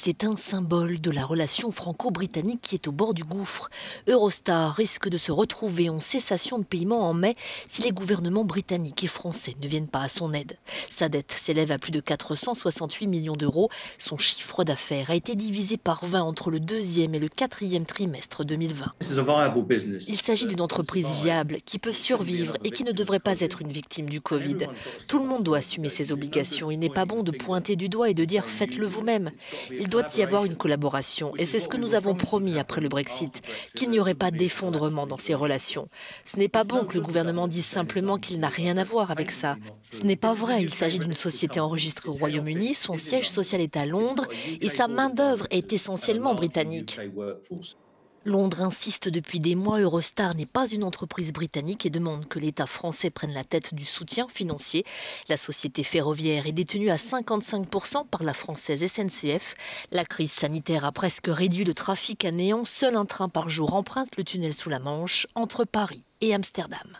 C'est un symbole de la relation franco-britannique qui est au bord du gouffre. Eurostar risque de se retrouver en cessation de paiement en mai si les gouvernements britanniques et français ne viennent pas à son aide. Sa dette s'élève à plus de 468 millions d'euros. Son chiffre d'affaires a été divisé par 20 entre le deuxième et le quatrième trimestre 2020. Il s'agit d'une entreprise viable qui peut survivre et qui ne devrait pas être une victime du Covid. Tout le monde doit assumer ses obligations. Il n'est pas bon de pointer du doigt et de dire « faites-le vous-même ». Il doit y avoir une collaboration et c'est ce que nous avons promis après le Brexit, qu'il n'y aurait pas d'effondrement dans ces relations. Ce n'est pas bon que le gouvernement dise simplement qu'il n'a rien à voir avec ça. Ce n'est pas vrai, il s'agit d'une société enregistrée au Royaume-Uni, son siège social est à Londres et sa main-d'œuvre est essentiellement britannique. Londres insiste depuis des mois, Eurostar n'est pas une entreprise britannique et demande que l'État français prenne la tête du soutien financier. La société ferroviaire est détenue à 55% par la française SNCF. La crise sanitaire a presque réduit le trafic à néant. Seul un train par jour emprunte le tunnel sous la Manche entre Paris et Amsterdam.